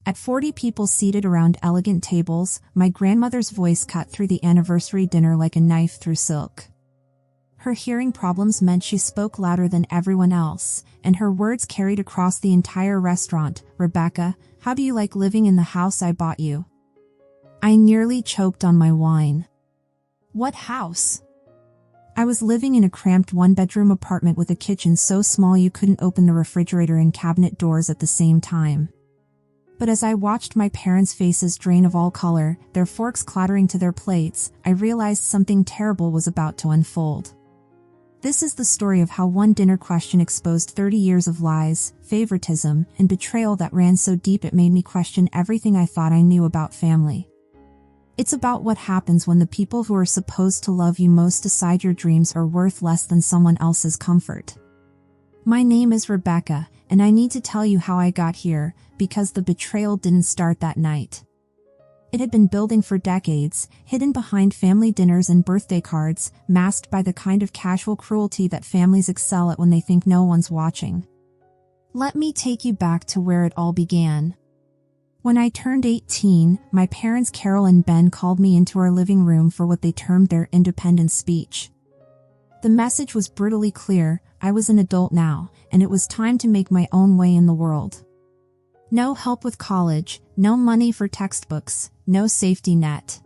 At 40 people seated around elegant tables, my grandmother's voice cut through the anniversary dinner like a knife through silk. Her hearing problems meant she spoke louder than everyone else, and her words carried across the entire restaurant. "Rebecca, how do you like living in the house I bought you?" I nearly choked on my wine. What house? I was living in a cramped one-bedroom apartment with a kitchen so small you couldn't open the refrigerator and cabinet doors at the same time. But as I watched my parents' faces drain of all color, their forks clattering to their plates, I realized something terrible was about to unfold. This is the story of how one dinner question exposed 30 years of lies, favoritism, and betrayal that ran so deep it made me question everything I thought I knew about family. It's about what happens when the people who are supposed to love you most decide your dreams are worth less than someone else's comfort. My name is Rebecca, and I need to tell you how I got here, because the betrayal didn't start that night. It had been building for decades, hidden behind family dinners and birthday cards, masked by the kind of casual cruelty that families excel at when they think no one's watching. Let me take you back to where it all began. When I turned 18, my parents Carol and Ben called me into our living room for what they termed their independence speech. The message was brutally clear: I was an adult now, and it was time to make my own way in the world. No help with college, no money for textbooks, no safety net.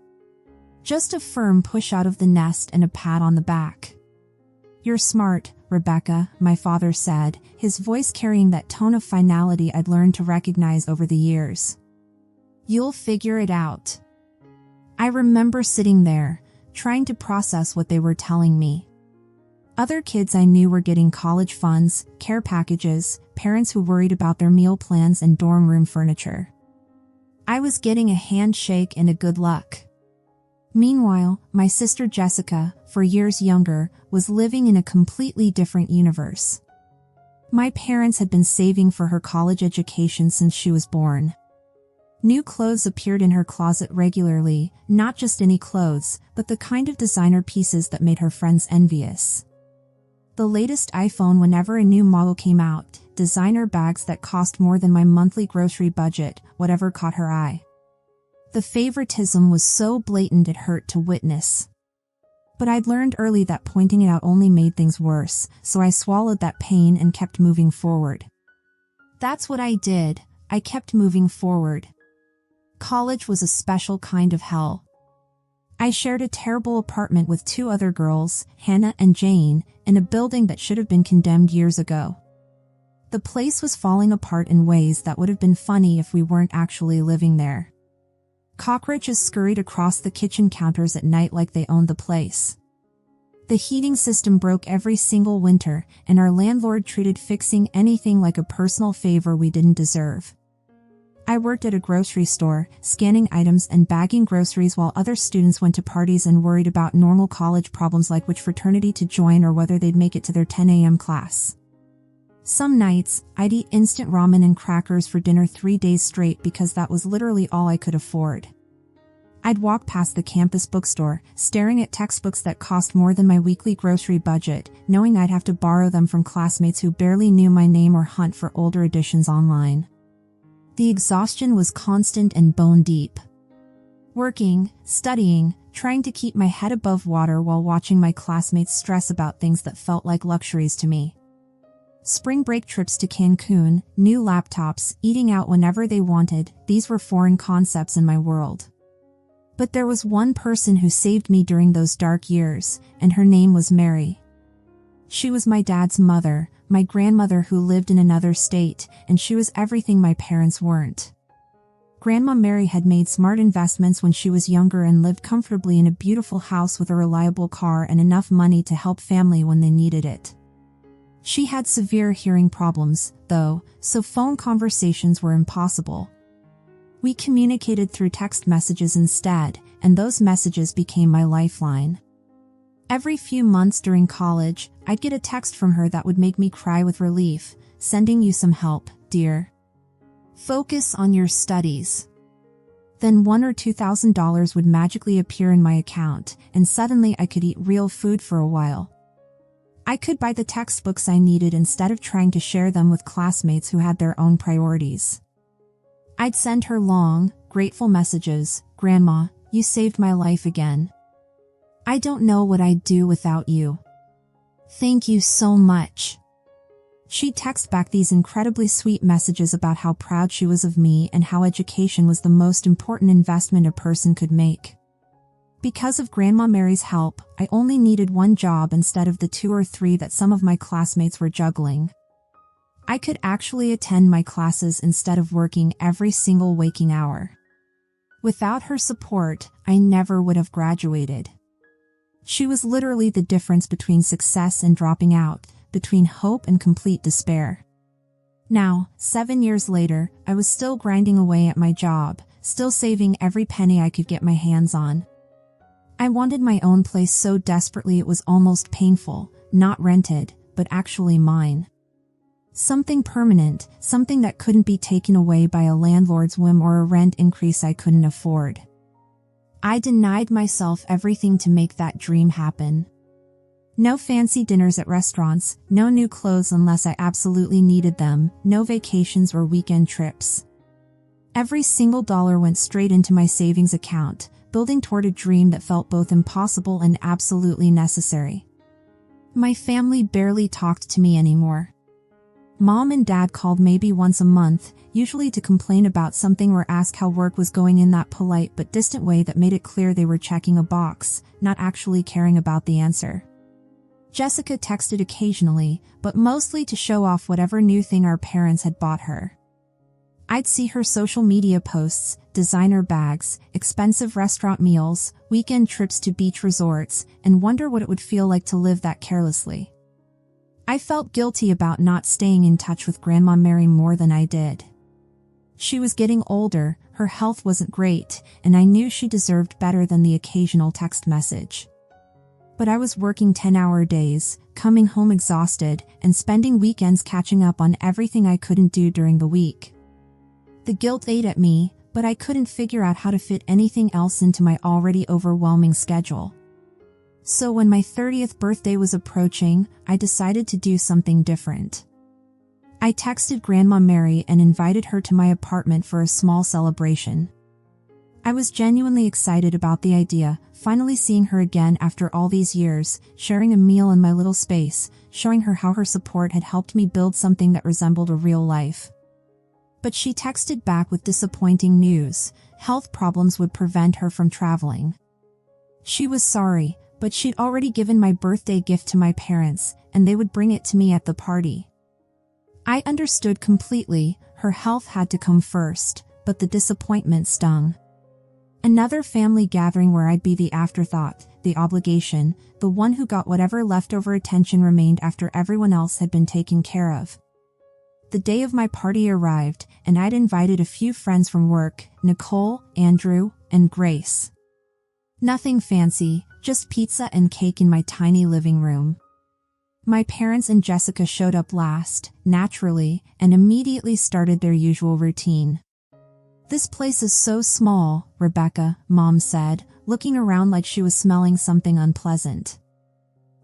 Just a firm push out of the nest and a pat on the back. "You're smart, Rebecca," my father said, his voice carrying that tone of finality I'd learned to recognize over the years. "You'll figure it out." I remember sitting there, trying to process what they were telling me. Other kids I knew were getting college funds, care packages, parents who worried about their meal plans and dorm room furniture. I was getting a handshake and a good luck. Meanwhile, my sister Jessica, 4 years younger, was living in a completely different universe. My parents had been saving for her college education since she was born. New clothes appeared in her closet regularly, not just any clothes, but the kind of designer pieces that made her friends envious. The latest iPhone whenever a new model came out, designer bags that cost more than my monthly grocery budget, whatever caught her eye. The favoritism was so blatant it hurt to witness. But I'd learned early that pointing it out only made things worse, so I swallowed that pain and kept moving forward. That's what I did, I kept moving forward. College was a special kind of hell. I shared a terrible apartment with 2 other girls, Hannah and Jane, in a building that should have been condemned years ago. The place was falling apart in ways that would have been funny if we weren't actually living there. Cockroaches scurried across the kitchen counters at night like they owned the place. The heating system broke every single winter, and our landlord treated fixing anything like a personal favor we didn't deserve. I worked at a grocery store, scanning items and bagging groceries while other students went to parties and worried about normal college problems like which fraternity to join or whether they'd make it to their 10 a.m. class. Some nights, I'd eat instant ramen and crackers for dinner 3 days straight because that was literally all I could afford. I'd walk past the campus bookstore, staring at textbooks that cost more than my weekly grocery budget, knowing I'd have to borrow them from classmates who barely knew my name or hunt for older editions online. The exhaustion was constant and bone deep. Working, studying, trying to keep my head above water while watching my classmates stress about things that felt like luxuries to me. Spring break trips to Cancun, new laptops, eating out whenever they wanted, these were foreign concepts in my world. But there was one person who saved me during those dark years, and her name was Mary. She was my dad's mother, my grandmother who lived in another state, and she was everything my parents weren't. Grandma Mary had made smart investments when she was younger and lived comfortably in a beautiful house with a reliable car and enough money to help family when they needed it. She had severe hearing problems, though, so phone conversations were impossible. We communicated through text messages instead, and those messages became my lifeline. Every few months during college, I'd get a text from her that would make me cry with relief, "Sending you some help, dear. Focus on your studies." Then $1,000 or $2,000 would magically appear in my account, and suddenly I could eat real food for a while. I could buy the textbooks I needed instead of trying to share them with classmates who had their own priorities. I'd send her long, grateful messages. Grandma, you saved my life again. I don't know what I'd do without you. Thank you so much. She'd text back these incredibly sweet messages about how proud she was of me and how education was the most important investment a person could make. Because of Grandma Mary's help, I only needed one job instead of the 2 or 3 that some of my classmates were juggling. I could actually attend my classes instead of working every single waking hour. Without her support, I never would have graduated. She was literally the difference between success and dropping out, between hope and complete despair. Now, 7 years later, I was still grinding away at my job, still saving every penny I could get my hands on. I wanted my own place so desperately it was almost painful, not rented, but actually mine. Something permanent, something that couldn't be taken away by a landlord's whim or a rent increase I couldn't afford. I denied myself everything to make that dream happen. No fancy dinners at restaurants, no new clothes unless I absolutely needed them, no vacations or weekend trips. Every single dollar went straight into my savings account, building toward a dream that felt both impossible and absolutely necessary. My family barely talked to me anymore. Mom and Dad called maybe once a month, usually to complain about something or ask how work was going in that polite but distant way that made it clear they were checking a box, not actually caring about the answer. Jessica texted occasionally, but mostly to show off whatever new thing our parents had bought her. I'd see her social media posts, designer bags, expensive restaurant meals, weekend trips to beach resorts, and wonder what it would feel like to live that carelessly. I felt guilty about not staying in touch with Grandma Mary more than I did. She was getting older, her health wasn't great, and I knew she deserved better than the occasional text message. But I was working 10-hour days, coming home exhausted, and spending weekends catching up on everything I couldn't do during the week. The guilt ate at me, but I couldn't figure out how to fit anything else into my already overwhelming schedule. So when my 30th birthday was approaching, I decided to do something different. I texted Grandma Mary and invited her to my apartment for a small celebration. I was genuinely excited about the idea, finally seeing her again after all these years, sharing a meal in my little space, showing her how her support had helped me build something that resembled a real life. But she texted back with disappointing news. Health problems would prevent her from traveling. She was sorry, but she'd already given my birthday gift to my parents, and they would bring it to me at the party. I understood completely, her health had to come first, but the disappointment stung. Another family gathering where I'd be the afterthought, the obligation, the one who got whatever leftover attention remained after everyone else had been taken care of. The day of my party arrived, and I'd invited a few friends from work, Nicole, Andrew, and Grace. Nothing fancy, just pizza and cake in my tiny living room. My parents and Jessica showed up last, naturally, and immediately started their usual routine. "This place is so small," Rebecca, Mom said, looking around like she was smelling something unpleasant.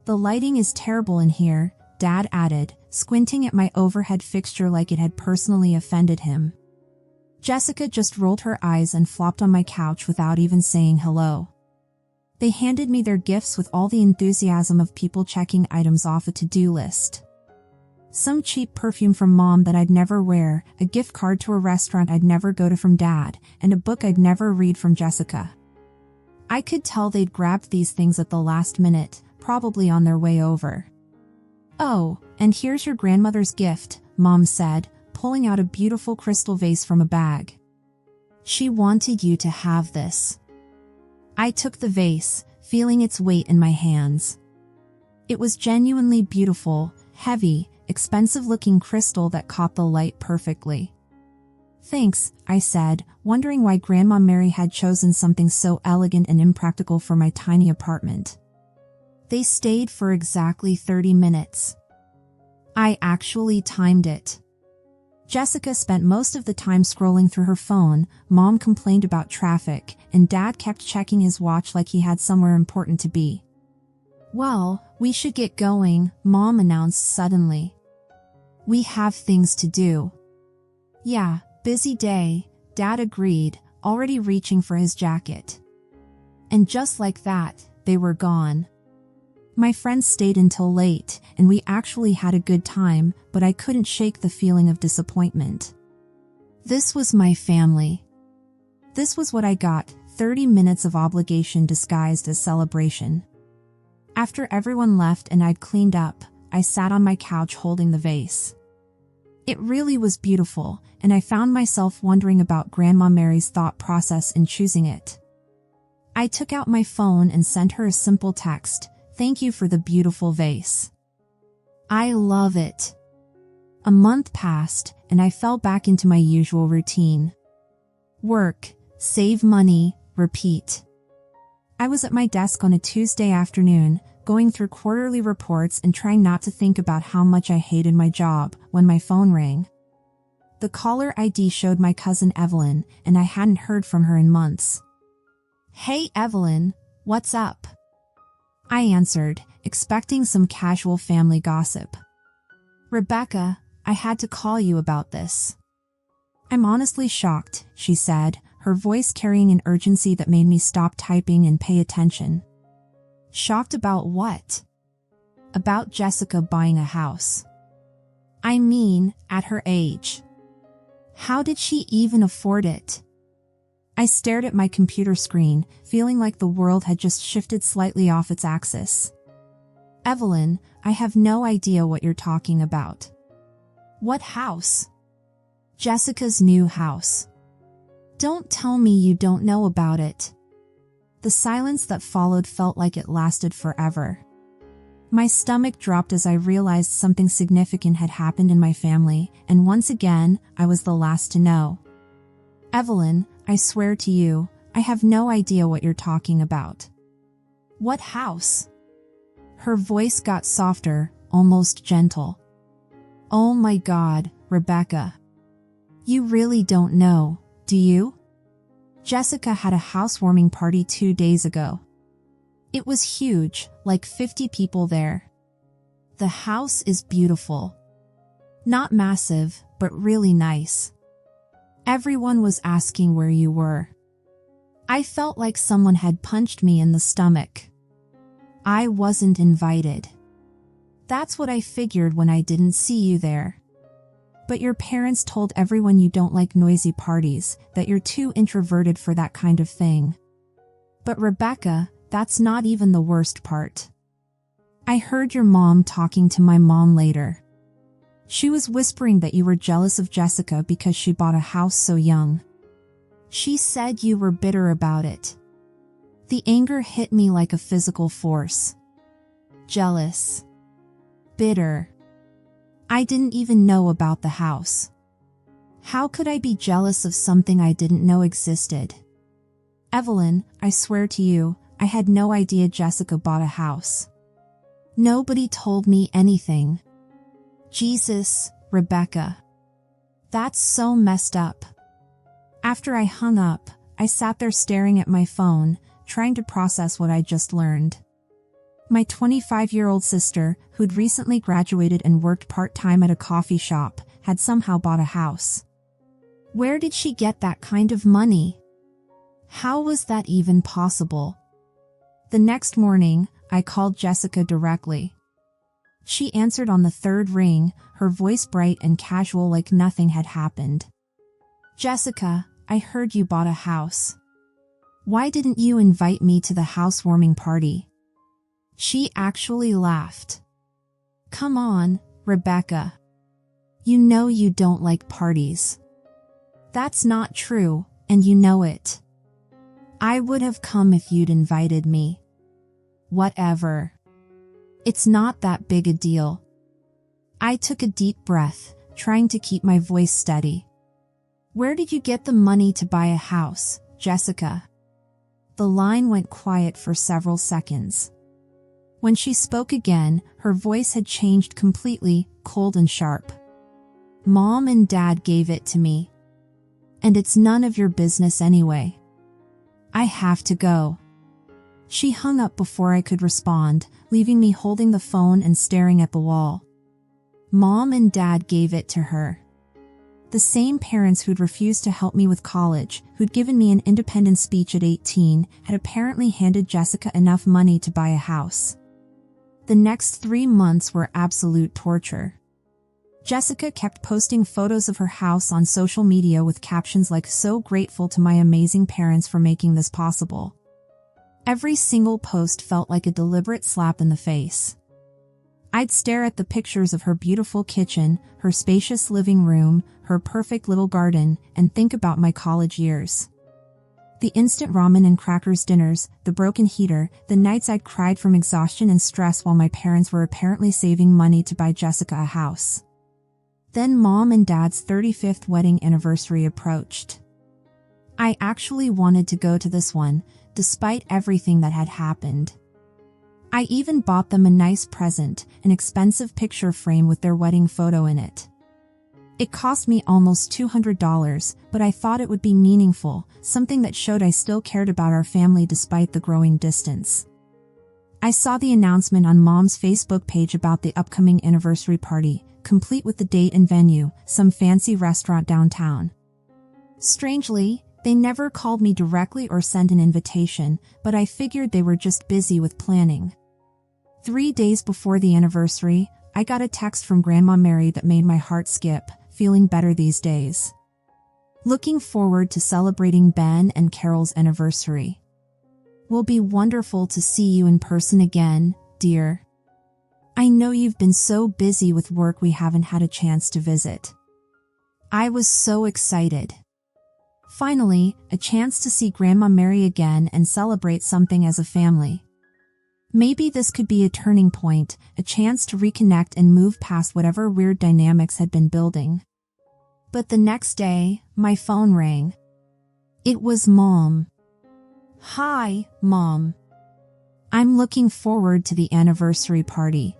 "The lighting is terrible in here," Dad added, squinting at my overhead fixture like it had personally offended him. Jessica just rolled her eyes and flopped on my couch without even saying hello. They handed me their gifts with all the enthusiasm of people checking items off a to-do list. Some cheap perfume from Mom that I'd never wear, a gift card to a restaurant I'd never go to from Dad, and a book I'd never read from Jessica. I could tell they'd grabbed these things at the last minute, probably on their way over. "Oh, and here's your grandmother's gift," Mom said, pulling out a beautiful crystal vase from a bag. "She wanted you to have this." I took the vase, feeling its weight in my hands. It was genuinely beautiful, heavy, expensive-looking crystal that caught the light perfectly. "Thanks," I said, wondering why Grandma Mary had chosen something so elegant and impractical for my tiny apartment. They stayed for exactly 30 minutes. I actually timed it. Jessica spent most of the time scrolling through her phone, Mom complained about traffic, and Dad kept checking his watch like he had somewhere important to be. "Well, we should get going," Mom announced suddenly. "We have things to do." "Yeah, busy day," Dad agreed, already reaching for his jacket. And just like that, they were gone. My friends stayed until late, and we actually had a good time, but I couldn't shake the feeling of disappointment. This was my family. This was what I got, 30 minutes of obligation disguised as celebration. After everyone left and I'd cleaned up, I sat on my couch holding the vase. It really was beautiful, and I found myself wondering about Grandma Mary's thought process in choosing it. I took out my phone and sent her a simple text, "Thank you for the beautiful vase. I love it." A month passed, and I fell back into my usual routine. Work, save money, repeat. I was at my desk on a Tuesday afternoon, going through quarterly reports and trying not to think about how much I hated my job, when my phone rang. The caller ID showed my cousin Evelyn, and I hadn't heard from her in months. "Hey Evelyn, what's up?" I answered, expecting some casual family gossip. "Rebecca, I had to call you about this." "I'm honestly shocked," she said, her voice carrying an urgency that made me stop typing and pay attention. "Shocked about what?" "About Jessica buying a house. I mean, at her age. How did she even afford it?" I stared at my computer screen, feeling like the world had just shifted slightly off its axis. "Evelyn, I have no idea what you're talking about." "What house?" "Jessica's new house." "Don't tell me you don't know about it." The silence that followed felt like it lasted forever. My stomach dropped as I realized something significant had happened in my family, and once again, I was the last to know. "Evelyn, I swear to you, I have no idea what you're talking about." "What house?" Her voice got softer, almost gentle. "Oh my God, Rebecca. You really don't know, do you? Jessica had a housewarming party 2 days ago. It was huge, like 50 people there. The house is beautiful. Not massive, but really nice. Everyone was asking where you were. I felt like someone had punched me in the stomach. I wasn't invited. That's what I figured when I didn't see you there. But your parents told everyone you don't like noisy parties, that you're too introverted for that kind of thing. But Rebecca, that's not even the worst part. I heard your mom talking to my mom later. She was whispering that you were jealous of Jessica because she bought a house so young. She said you were bitter about it. The anger hit me like a physical force. Jealous. Bitter. I didn't even know about the house. How could I be jealous of something I didn't know existed? Evelyn, I swear to you, I had no idea Jessica bought a house. Nobody told me anything. Jesus, Rebecca. That's so messed up. After I hung up, I sat there staring at my phone, trying to process what I just learned. My 25-year-old sister, who'd recently graduated and worked part-time at a coffee shop, had somehow bought a house. Where did she get that kind of money? How was that even possible? The next morning, I called Jessica directly. She answered on the third ring, her voice bright and casual like nothing had happened. "Jessica, I heard you bought a house. Why didn't you invite me to the housewarming party?" She actually laughed. "Come on, Rebecca. You know you don't like parties." "That's not true, and you know it." "I would have come if you'd invited me." "Whatever. It's not that big a deal." I took a deep breath, trying to keep my voice steady. "Where did you get the money to buy a house, Jessica?" The line went quiet for several seconds. When she spoke again, her voice had changed completely, cold and sharp. "Mom and Dad gave it to me. And it's none of your business anyway. I have to go." She hung up before I could respond, leaving me holding the phone and staring at the wall. Mom and Dad gave it to her. The same parents who'd refused to help me with college, who'd given me an independent speech at 18, had apparently handed Jessica enough money to buy a house. The next 3 months were absolute torture. Jessica kept posting photos of her house on social media with captions like, "So grateful to my amazing parents for making this possible." Every single post felt like a deliberate slap in the face. I'd stare at the pictures of her beautiful kitchen, her spacious living room, her perfect little garden, and think about my college years. The instant ramen and crackers dinners, the broken heater, the nights I'd cried from exhaustion and stress while my parents were apparently saving money to buy Jessica a house. Then Mom and Dad's 35th wedding anniversary approached. I actually wanted to go to this one, despite everything that had happened. I even bought them a nice present, an expensive picture frame with their wedding photo in it. It cost me almost $200, but I thought it would be meaningful, something that showed I still cared about our family despite the growing distance. I saw the announcement on Mom's Facebook page about the upcoming anniversary party, complete with the date and venue, some fancy restaurant downtown. Strangely, they never called me directly or sent an invitation, but I figured they were just busy with planning. 3 days before the anniversary, I got a text from Grandma Mary that made my heart skip, feeling better these days. Looking forward to celebrating Ben and Carol's anniversary. Will be wonderful to see you in person again, dear. I know you've been so busy with work we haven't had a chance to visit. I was so excited. Finally, a chance to see Grandma Mary again and celebrate something as a family. Maybe this could be a turning point, a chance to reconnect and move past whatever weird dynamics had been building. But the next day, my phone rang. It was Mom. "Hi, Mom. I'm looking forward to the anniversary party.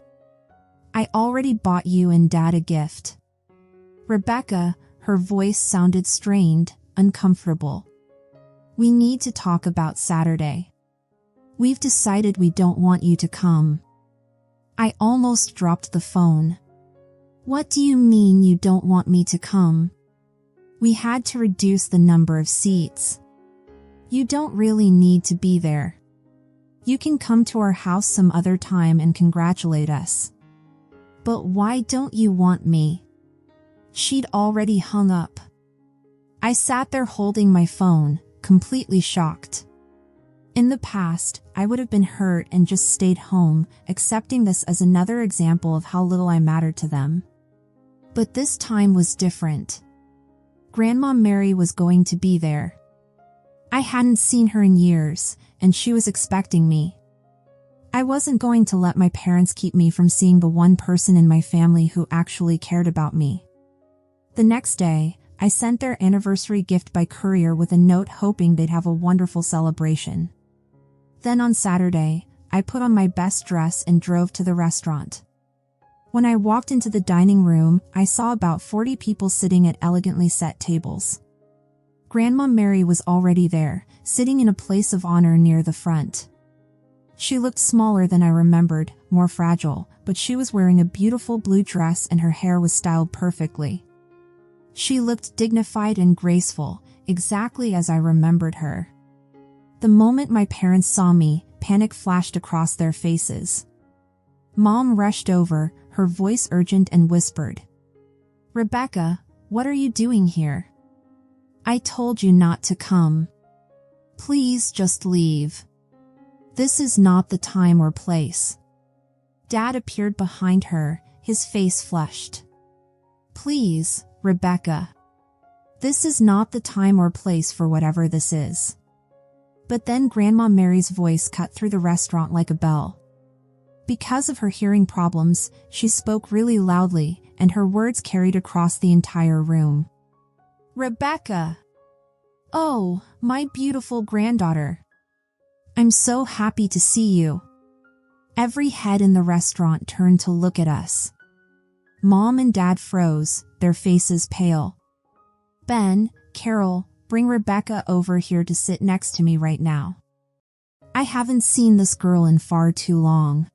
I already bought you and Dad a gift." Rebecca, her voice sounded strained, uncomfortable. "We need to talk about Saturday. We've decided we don't want you to come." I almost dropped the phone. "What do you mean you don't want me to come? We had to reduce the number of seats. You don't really need to be there. You can come to our house some other time and congratulate us." "But why don't you want me?" She'd already hung up. I sat there holding my phone, completely shocked. In the past, I would have been hurt and just stayed home, accepting this as another example of how little I mattered to them. But this time was different. Grandma Mary was going to be there. I hadn't seen her in years, and she was expecting me. I wasn't going to let my parents keep me from seeing the one person in my family who actually cared about me. The next day, I sent their anniversary gift by courier with a note hoping they'd have a wonderful celebration. Then on Saturday, I put on my best dress and drove to the restaurant. When I walked into the dining room, I saw about 40 people sitting at elegantly set tables. Grandma Mary was already there, sitting in a place of honor near the front. She looked smaller than I remembered, more fragile, but she was wearing a beautiful blue dress and her hair was styled perfectly. She looked dignified and graceful, exactly as I remembered her. The moment my parents saw me, panic flashed across their faces. Mom rushed over, her voice urgent, and whispered, "Rebecca, what are you doing here? I told you not to come. Please just leave. This is not the time or place." Dad appeared behind her, his face flushed. "Please, Rebecca. This is not the time or place for whatever this is." But then Grandma Mary's voice cut through the restaurant like a bell. Because of her hearing problems, she spoke really loudly, and her words carried across the entire room. "Rebecca! Oh, my beautiful granddaughter. I'm so happy to see you." Every head in the restaurant turned to look at us. Mom and Dad froze, their faces pale. "Ben, Carol, bring Rebecca over here to sit next to me right now. I haven't seen this girl in far too long."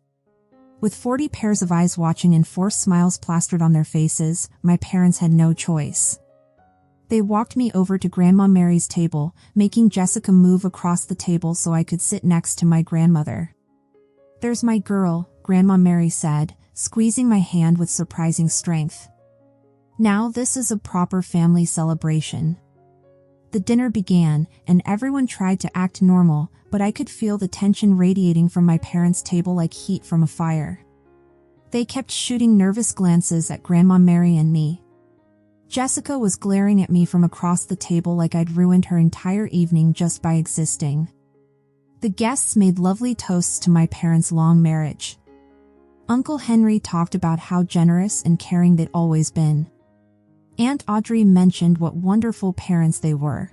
With 40 pairs of eyes watching and forced smiles plastered on their faces, my parents had no choice. They walked me over to Grandma Mary's table, making Jessica move across the table so I could sit next to my grandmother. "There's my girl," Grandma Mary said, squeezing my hand with surprising strength. "Now this is a proper family celebration." The dinner began, and everyone tried to act normal, but I could feel the tension radiating from my parents' table like heat from a fire. They kept shooting nervous glances at Grandma Mary and me. Jessica was glaring at me from across the table like I'd ruined her entire evening just by existing. The guests made lovely toasts to my parents' long marriage. Uncle Henry talked about how generous and caring they'd always been. Aunt Audrey mentioned what wonderful parents they were.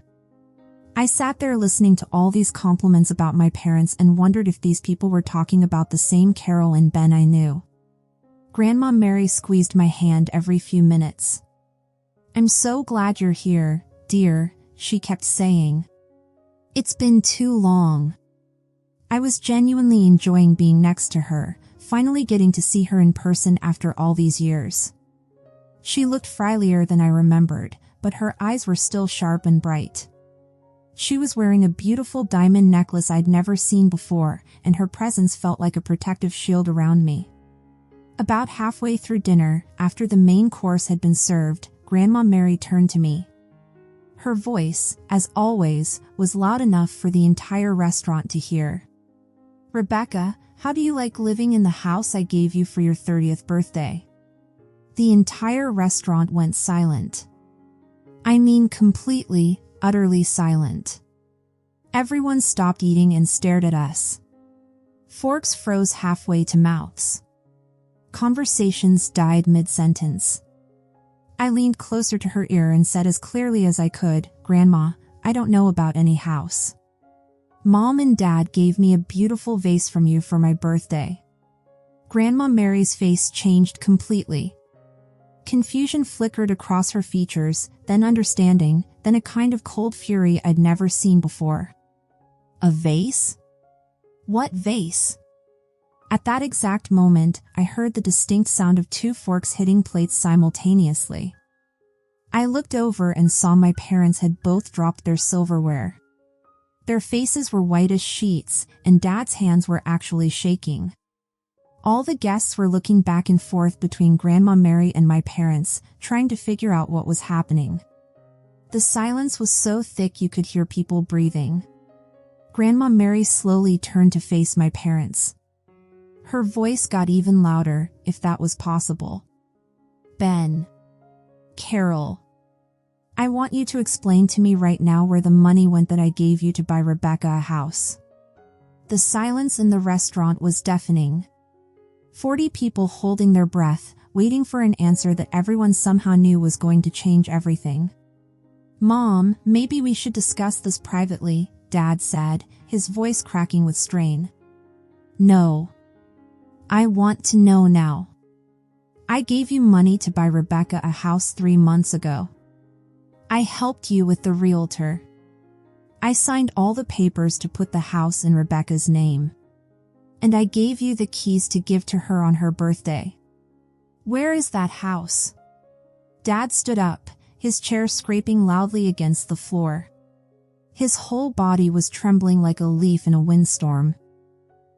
I sat there listening to all these compliments about my parents and wondered if these people were talking about the same Carol and Ben I knew. Grandma Mary squeezed my hand every few minutes. "I'm so glad you're here, dear," she kept saying. "It's been too long." I was genuinely enjoying being next to her, finally getting to see her in person after all these years. She looked friendlier than I remembered, but her eyes were still sharp and bright. She was wearing a beautiful diamond necklace I'd never seen before, and her presence felt like a protective shield around me. About halfway through dinner, after the main course had been served, Grandma Mary turned to me. Her voice, as always, was loud enough for the entire restaurant to hear. "Rebecca, how do you like living in the house I gave you for your 30th birthday?" The entire restaurant went silent. I mean completely, utterly silent. Everyone stopped eating and stared at us. Forks froze halfway to mouths. Conversations died mid-sentence. I leaned closer to her ear and said as clearly as I could, "Grandma, I don't know about any house. Mom and Dad gave me a beautiful vase from you for my birthday." Grandma Mary's face changed completely. Confusion flickered across her features, then understanding, then a kind of cold fury I'd never seen before. "A vase? What vase?" At that exact moment, I heard the distinct sound of two forks hitting plates simultaneously. I looked over and saw my parents had both dropped their silverware. Their faces were white as sheets, and Dad's hands were actually shaking. All the guests were looking back and forth between Grandma Mary and my parents, trying to figure out what was happening. The silence was so thick you could hear people breathing. Grandma Mary slowly turned to face my parents. Her voice got even louder, if that was possible. "Ben. Carol. I want you to explain to me right now where the money went that I gave you to buy Rebecca a house." The silence in the restaurant was deafening. 40 people holding their breath, waiting for an answer that everyone somehow knew was going to change everything. "Mom, maybe we should discuss this privately," Dad said, his voice cracking with strain. "No. I want to know now. I gave you money to buy Rebecca a house 3 months ago. I helped you with the realtor. I signed all the papers to put the house in Rebecca's name. And I gave you the keys to give to her on her birthday. Where is that house?" Dad stood up, his chair scraping loudly against the floor. His whole body was trembling like a leaf in a windstorm.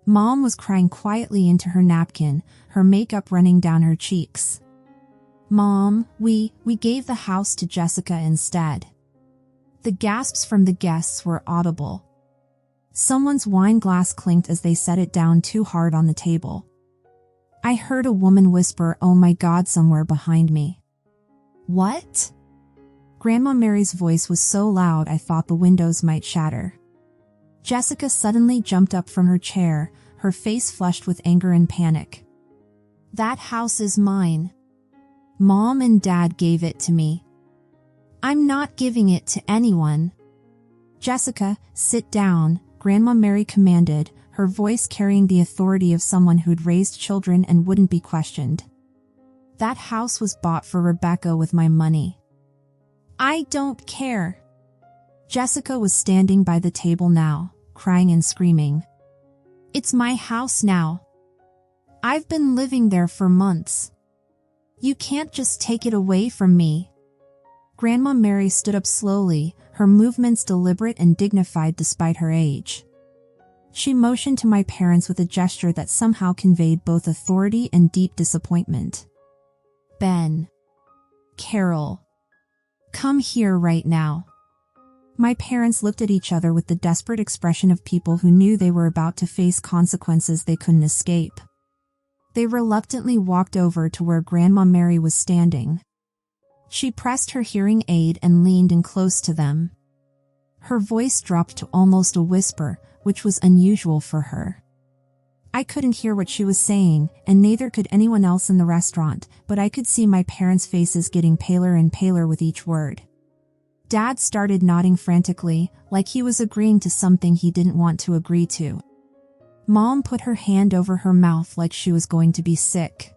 Mom was crying quietly into her napkin, her makeup running down her cheeks. "Mom, we gave the house to Jessica instead." The gasps from the guests were audible. Someone's wine glass clinked as they set it down too hard on the table. I heard a woman whisper, "Oh my God," somewhere behind me. "What?" Grandma Mary's voice was so loud I thought the windows might shatter. Jessica suddenly jumped up from her chair, her face flushed with anger and panic. "That house is mine. Mom and Dad gave it to me. I'm not giving it to anyone." "Jessica, sit down," Grandma Mary commanded, her voice carrying the authority of someone who'd raised children and wouldn't be questioned. "That house was bought for Rebecca with my money." "I don't care." Jessica was standing by the table now, crying and screaming. "It's my house now. I've been living there for months. You can't just take it away from me." Grandma Mary stood up slowly, her movements deliberate and dignified despite her age. She motioned to my parents with a gesture that somehow conveyed both authority and deep disappointment. Ben. Carol. Come here right now. My parents looked at each other with the desperate expression of people who knew they were about to face consequences they couldn't escape. They reluctantly walked over to where Grandma Mary was standing. She pressed her hearing aid and leaned in close to them. Her voice dropped to almost a whisper, which was unusual for her. I couldn't hear what she was saying, and neither could anyone else in the restaurant, but I could see my parents' faces getting paler and paler with each word. Dad started nodding frantically, like he was agreeing to something he didn't want to agree to. Mom put her hand over her mouth like she was going to be sick.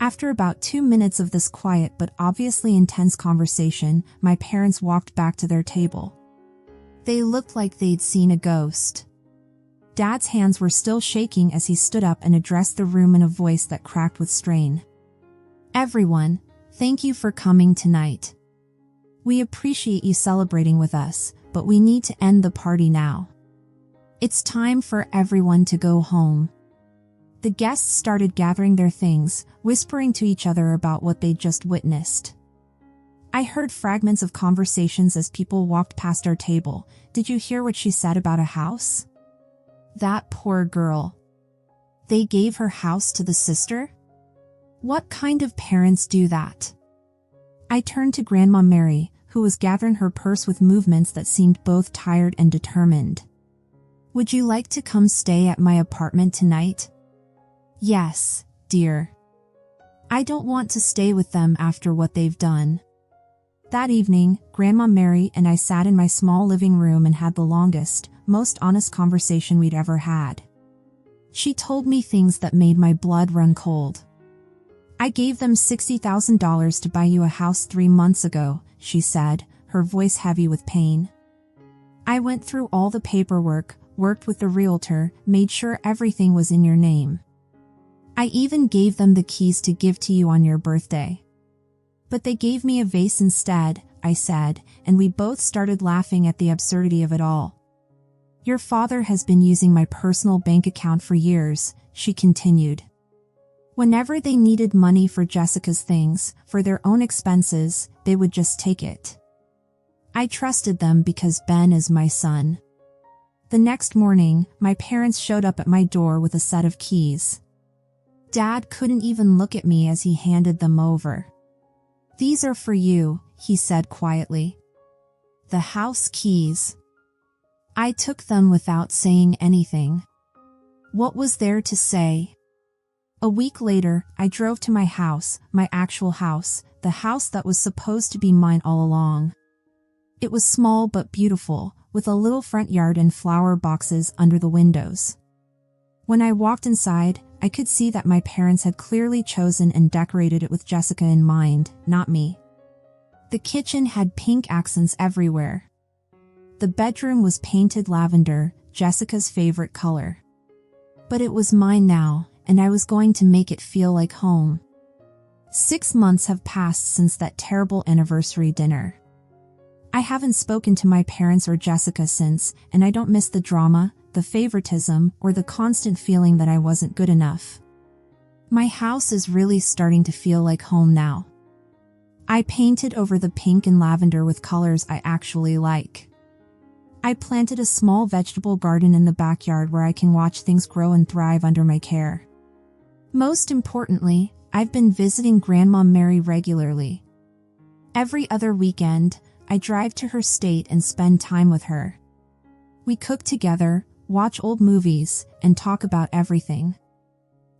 After about 2 minutes of this quiet but obviously intense conversation, my parents walked back to their table. They looked like they'd seen a ghost. Dad's hands were still shaking as he stood up and addressed the room in a voice that cracked with strain. Everyone, thank you for coming tonight. We appreciate you celebrating with us, but we need to end the party now. It's time for everyone to go home. The guests started gathering their things, whispering to each other about what they'd just witnessed. I heard fragments of conversations as people walked past our table. Did you hear what she said about a house? That poor girl. They gave her house to the sister? What kind of parents do that? I turned to Grandma Mary, who was gathering her purse with movements that seemed both tired and determined. Would you like to come stay at my apartment tonight? Yes, dear. I don't want to stay with them after what they've done. That evening, Grandma Mary and I sat in my small living room and had the longest, most honest conversation we'd ever had. She told me things that made my blood run cold. I gave them $60,000 to buy you a house 3 months ago, she said, her voice heavy with pain. I went through all the paperwork, worked with the realtor, made sure everything was in your name. I even gave them the keys to give to you on your birthday. But they gave me a vase instead, I said, and we both started laughing at the absurdity of it all. Your father has been using my personal bank account for years, she continued. Whenever they needed money for Jessica's things, for their own expenses, they would just take it. I trusted them because Ben is my son. The next morning, my parents showed up at my door with a set of keys. Dad couldn't even look at me as he handed them over. These are for you, he said quietly. The house keys. I took them without saying anything. What was there to say? A week later, I drove to my house, my actual house, the house that was supposed to be mine all along. It was small but beautiful, with a little front yard and flower boxes under the windows. When I walked inside, I could see that my parents had clearly chosen and decorated it with Jessica in mind, not me. The kitchen had pink accents everywhere. The bedroom was painted lavender, Jessica's favorite color. But it was mine now, and I was going to make it feel like home. 6 months have passed since that terrible anniversary dinner. I haven't spoken to my parents or Jessica since, and I don't miss the drama, the favoritism, or the constant feeling that I wasn't good enough. My house is really starting to feel like home now. I painted over the pink and lavender with colors I actually like. I planted a small vegetable garden in the backyard where I can watch things grow and thrive under my care. Most importantly, I've been visiting Grandma Mary regularly. Every other weekend, I drive to her state and spend time with her. We cook together, watch old movies, and talk about everything.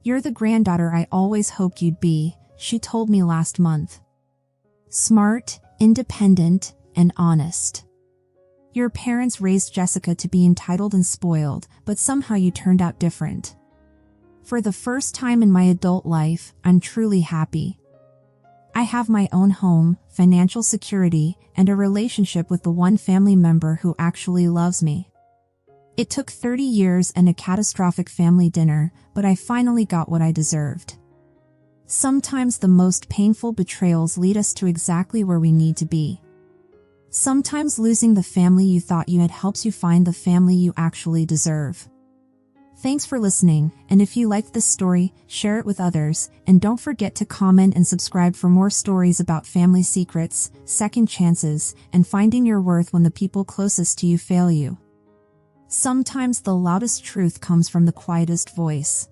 You're the granddaughter I always hoped you'd be, she told me last month. Smart, independent, and honest. Your parents raised Jessica to be entitled and spoiled, but somehow you turned out different. For the first time in my adult life, I'm truly happy. I have my own home, financial security, and a relationship with the one family member who actually loves me. It took 30 years and a catastrophic family dinner, but I finally got what I deserved. Sometimes the most painful betrayals lead us to exactly where we need to be. Sometimes losing the family you thought you had helps you find the family you actually deserve. Thanks for listening, and if you liked this story, share it with others, and don't forget to comment and subscribe for more stories about family secrets, second chances, and finding your worth when the people closest to you fail you. Sometimes the loudest truth comes from the quietest voice.